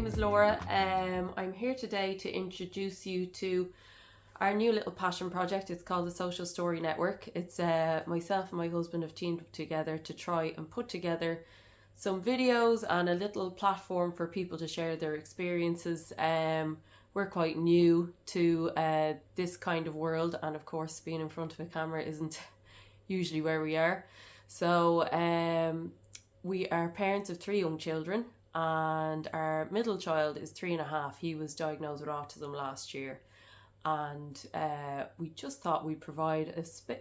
name is Laura. I'm here today to introduce you to our new little passion project. It's called the Social Story Network. It's myself and my husband have teamed up together to try and put together some videos and a little platform for people to share their experiences. We're quite new to this kind of world, and of course being in front of a camera isn't usually where we are. So we are parents of 3 young children, and our middle child is 3.5. He was diagnosed with autism last year, and we just thought we'd provide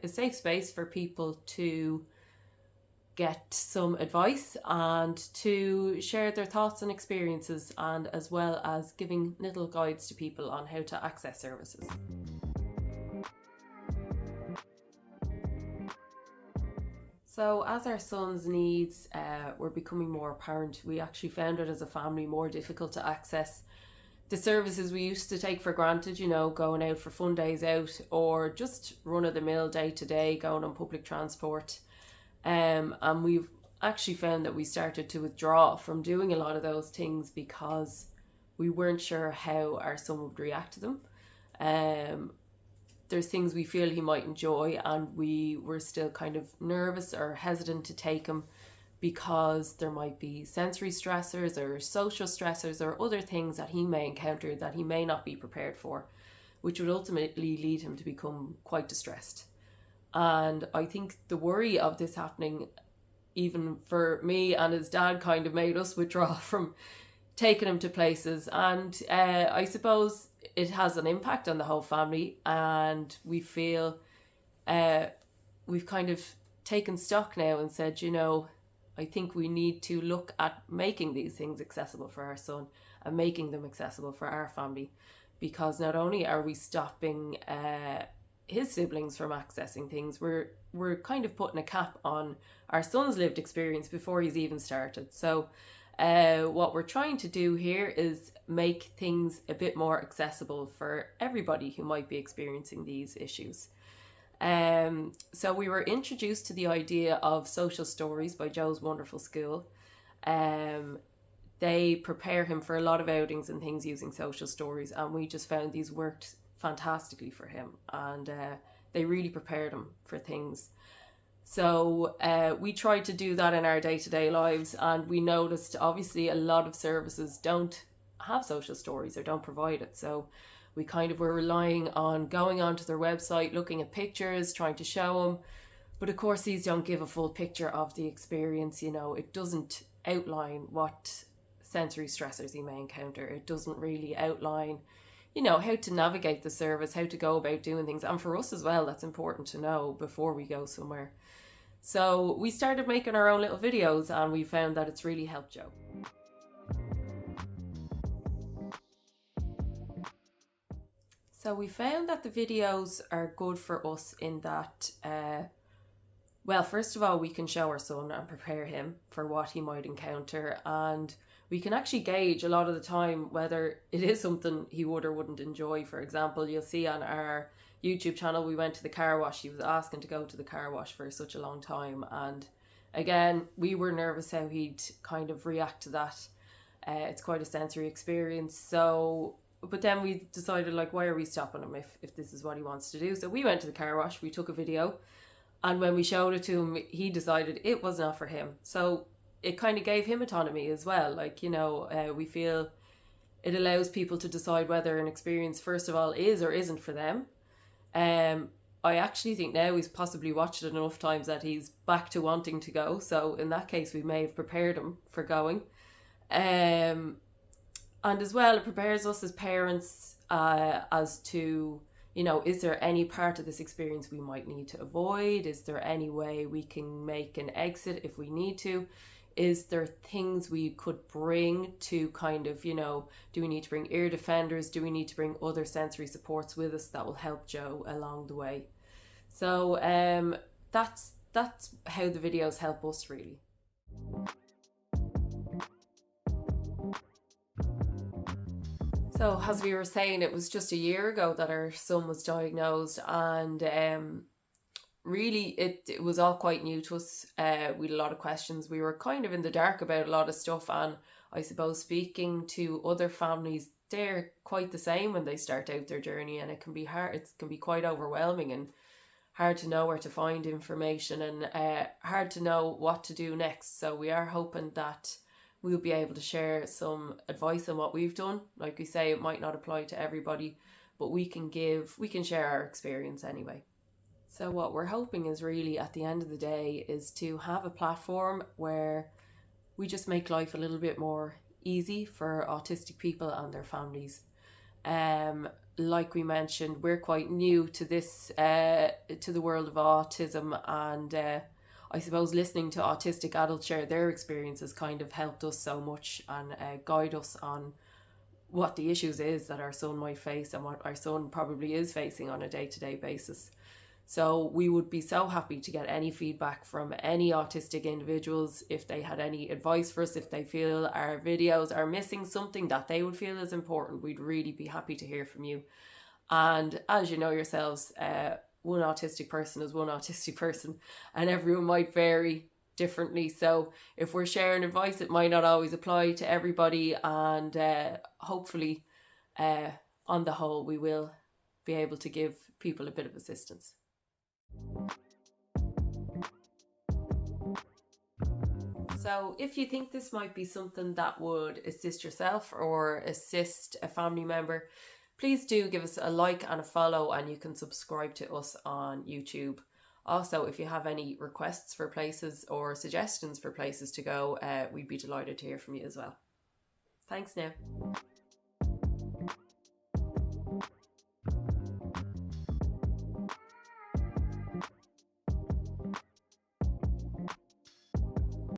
a safe space for people to get some advice and to share their thoughts and experiences, and as well as giving little guides to people on how to access services. So as our son's needs were becoming more apparent, we actually found it as a family more difficult to access the services we used to take for granted, you know, going out for fun days out or just run-of-the-mill day-to-day, going on public transport. And we've actually found that we started to withdraw from doing a lot of those things because we weren't sure how our son would react to them. There's things we feel he might enjoy, and we were still kind of nervous or hesitant to take him because there might be sensory stressors or social stressors or other things that he may encounter that he may not be prepared for, which would ultimately lead him to become quite distressed. And I think the worry of this happening, even for me and his dad, kind of made us withdraw from taking him to places. And I suppose it has an impact on the whole family, and we feel we've kind of taken stock now and said, you know, I think we need to look at making these things accessible for our son and making them accessible for our family, because not only are we stopping his siblings from accessing things, we're kind of putting a cap on our son's lived experience before he's even started. So what we're trying to do here is make things a bit more accessible for everybody who might be experiencing these issues. So we were introduced to the idea of Social Stories by Joe's Wonderful School. They prepare him for a lot of outings and things using social stories, and we just found these worked fantastically for him, and they really prepared him for things. So we tried to do that in our day-to-day lives, and we noticed obviously a lot of services don't have social stories or don't provide it. So we kind of were relying on going onto their website, looking at pictures, trying to show them. But of course, these don't give a full picture of the experience. You know, it doesn't outline what sensory stressors you may encounter. It doesn't really outline, you know, how to navigate the service, how to go about doing things. And for us as well, that's important to know before we go somewhere. So we started making our own little videos, and we found that it's really helped Joe. So we found that the videos are good for us in that, well, first of all, we can show our son and prepare him for what he might encounter, and we can actually gauge a lot of the time whether it is something he would or wouldn't enjoy. For example, you'll see on our YouTube channel, we went to the car wash. He was asking to go to the car wash for such a long time, and again, we were nervous how he'd kind of react to that. It's quite a sensory experience. So, but then we decided, like, why are we stopping him if this is what he wants to do? So we went to the car wash, we took a video, and when we showed it to him, he decided it was not for him. So it kind of gave him autonomy as well. Like, you know, we feel it allows people to decide whether an experience, first of all, is or isn't for them. I actually think now he's possibly watched it enough times that he's back to wanting to go. So in that case, we may have prepared him for going. And as well, it prepares us as parents as to, you know, is there any part of this experience we might need to avoid? Is there any way we can make an exit if we need to? Is there things we could bring to kind of, you know, do we need to bring ear defenders? Do we need to bring other sensory supports with us that will help Joe along the way? So that's how the videos help us, really. So as we were saying, it was just a year ago that our son was diagnosed, and really it was all quite new to us. We had a lot of questions. We were kind of in the dark about a lot of stuff, and I suppose speaking to other families, they're quite the same when they start out their journey, and it can be hard. It can be quite overwhelming and hard to know where to find information, and hard to know what to do next. So we are hoping that we'll be able to share some advice on what we've done. Like we say, it might not apply to everybody, but we can share our experience anyway. So what we're hoping is really at the end of the day is to have a platform where we just make life a little bit more easy for autistic people and their families. Um, like we mentioned, we're quite new to this, to the world of autism, and I suppose listening to autistic adults share their experiences kind of helped us so much and guide us on what the issues is that our son might face and what our son probably is facing on a day-to-day basis. So we would be so happy to get any feedback from any autistic individuals if they had any advice for us, if they feel our videos are missing something that they would feel is important. We'd really be happy to hear from you. And as you know yourselves, one autistic person is one autistic person, and everyone might vary differently. So if we're sharing advice, it might not always apply to everybody, and hopefully, uh, on the whole, we will be able to give people a bit of assistance. So, if you think this might be something that would assist yourself or assist a family member, please do give us a like and a follow, and you can subscribe to us on YouTube. Also, if you have any requests for places or suggestions for places to go, we'd be delighted to hear from you as well. Thanks now.